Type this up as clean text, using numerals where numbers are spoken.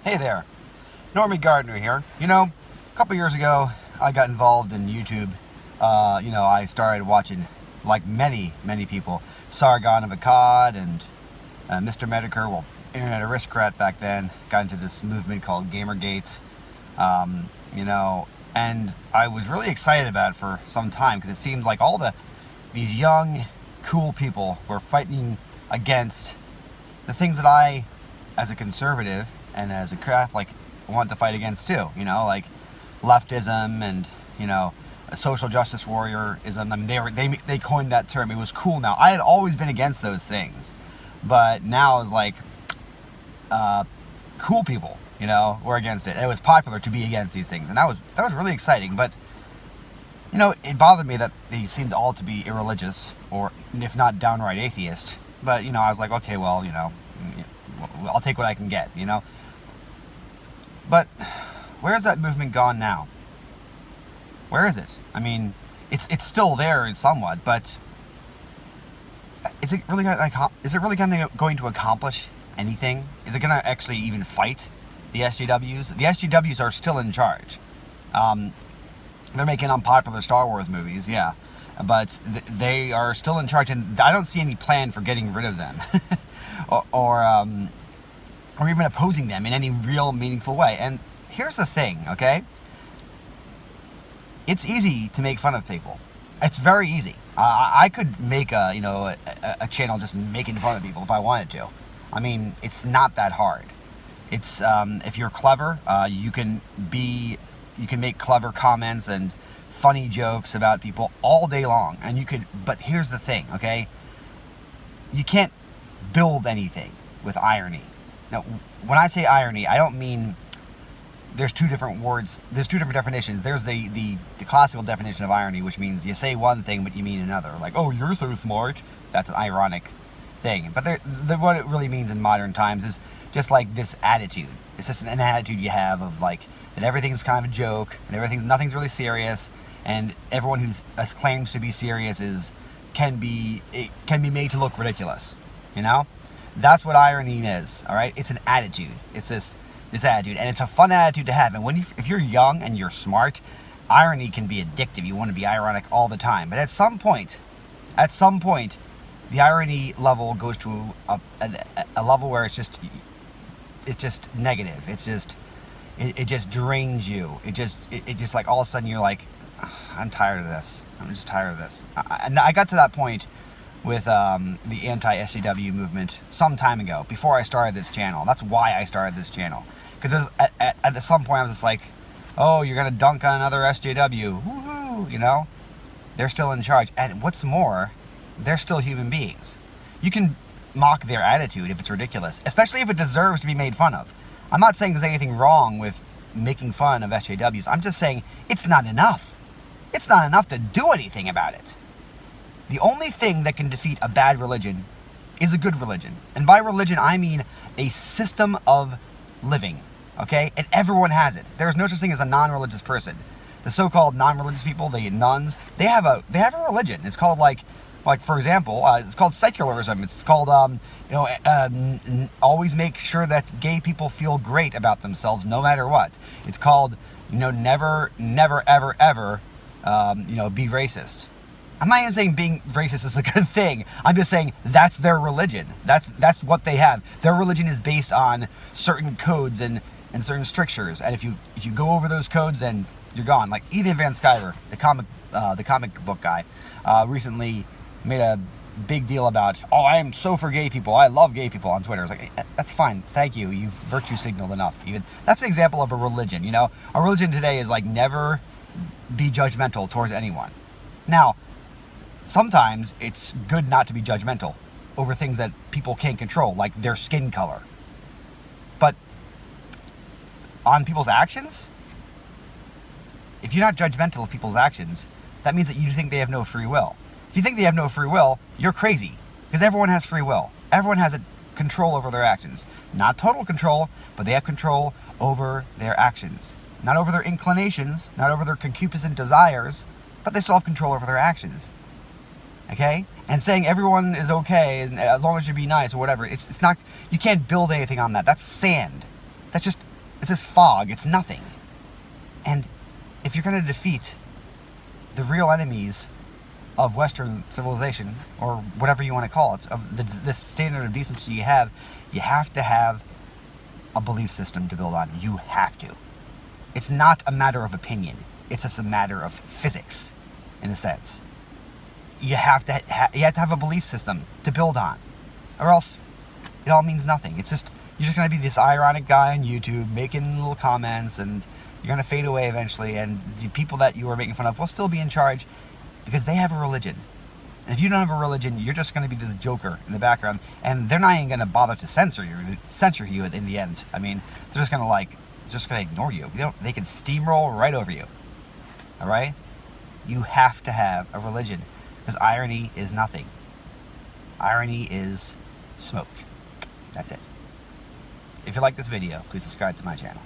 Hey there, Normie Gardner here. A couple years ago, I got involved in YouTube. I started watching, like many people, Sargon of Akkad and Mr. Medicare, well, Internet Aristocrat back then, got into this movement called Gamergate. And I was really excited about it for some time because it seemed like these young, cool people were fighting against the things that I, as a conservative and as a Catholic, want to fight against too. Like leftism and a social justice warriorism. I mean, they coined that term. It was cool. Now, I had always been against those things, but now it's like cool people, were against it. And it was popular to be against these things, and that was really exciting. But it bothered me that they seemed all to be irreligious, or if not downright atheist. But I was like, okay, well, I'll take what I can get, But where's that movement gone now? Where is it? I mean, it's still there somewhat, but is it really going to accomplish anything? Is it going to actually even fight the SJWs? The SJWs are still in charge. They're making unpopular Star Wars movies, yeah, but they are still in charge, and I don't see any plan for getting rid of them, or even opposing them in any real meaningful way. And here's the thing, okay? It's easy to make fun of people. It's very easy. I could make a channel just making fun of people if I wanted to. I mean, it's not that hard. It's if you're clever, you can make clever comments and funny jokes about people all day long, but here's the thing, okay? You can't build anything with irony. Now, when I say irony, I don't mean there's two different words. There's two different definitions. There's the classical definition of irony, which means you say one thing but you mean another. Like, oh, you're so smart. That's an ironic thing. But what it really means in modern times is just like this attitude. It's just an attitude you have of like that everything's kind of a joke and nothing's really serious, and everyone who claims to be serious can be made to look ridiculous. That's what irony is, all right? It's an attitude. It's this attitude, and it's a fun attitude to have. And if you're young and you're smart, irony can be addictive. You want to be ironic all the time. But at some point, the irony level goes to a level where it's just negative. It just drains you. It just like all of a sudden you're like, I'm tired of this. I'm just tired of this. And I got to that point with the Anti-SJW movement some time ago, before I started this channel. That's why I started this channel. Because at some point I was just like, oh, you're going to dunk on another SJW. Woohoo, They're still in charge. And what's more, they're still human beings. You can mock their attitude if it's ridiculous, especially if it deserves to be made fun of. I'm not saying there's anything wrong with making fun of SJWs. I'm just saying it's not enough. It's not enough to do anything about it. The only thing that can defeat a bad religion is a good religion. And by religion, I mean a system of living, okay? And everyone has it. There's no such thing as a non-religious person. The so-called non-religious people, the nuns, they have a religion. It's called like for example, it's called secularism. It's called, always make sure that gay people feel great about themselves no matter what. It's called, never, ever, ever, be racist. I'm not even saying being racist is a good thing. I'm just saying that's their religion. That's what they have. Their religion is based on certain codes and certain strictures. And if you go over those codes, then you're gone. Like Ethan Van Sciver, the comic book guy, recently made a big deal about, oh, I am so for gay people. I love gay people on Twitter. It's like, that's fine. Thank you. You've virtue signaled enough. That's an example of a religion. A religion today is like never be judgmental towards anyone. Now, sometimes it's good not to be judgmental over things that people can't control, like their skin color. But on people's actions, if you're not judgmental of people's actions, that means that you think they have no free will. If you think they have no free will, you're crazy, because everyone has free will. Everyone has control over their actions. Not total control, but they have control over their actions. Not over their inclinations, not over their concupiscent desires, but they still have control over their actions. Okay? And saying everyone is okay, and as long as you be nice or whatever, it's not, you can't build anything on that. That's sand. That's just It's just fog. It's nothing. And if you're going to defeat the real enemies of Western civilization, or whatever you want to call it, of this standard of decency you have to have a belief system to build on. You have to. It's not a matter of opinion. It's just a matter of physics, in a sense. You have to have a belief system to build on, or else it all means nothing. It's just, you're just going to be this ironic guy on YouTube making little comments, and you're going to fade away eventually, and the people that you are making fun of will still be in charge because they have a religion. And if you don't have a religion, you're just going to be this joker in the background, and they're not even going to bother to censor you in the end. I mean, they're just going to ignore you. They can steamroll right over you. All right? You have to have a religion, because irony is nothing. Irony is smoke. That's it. If you like this video, please subscribe to my channel.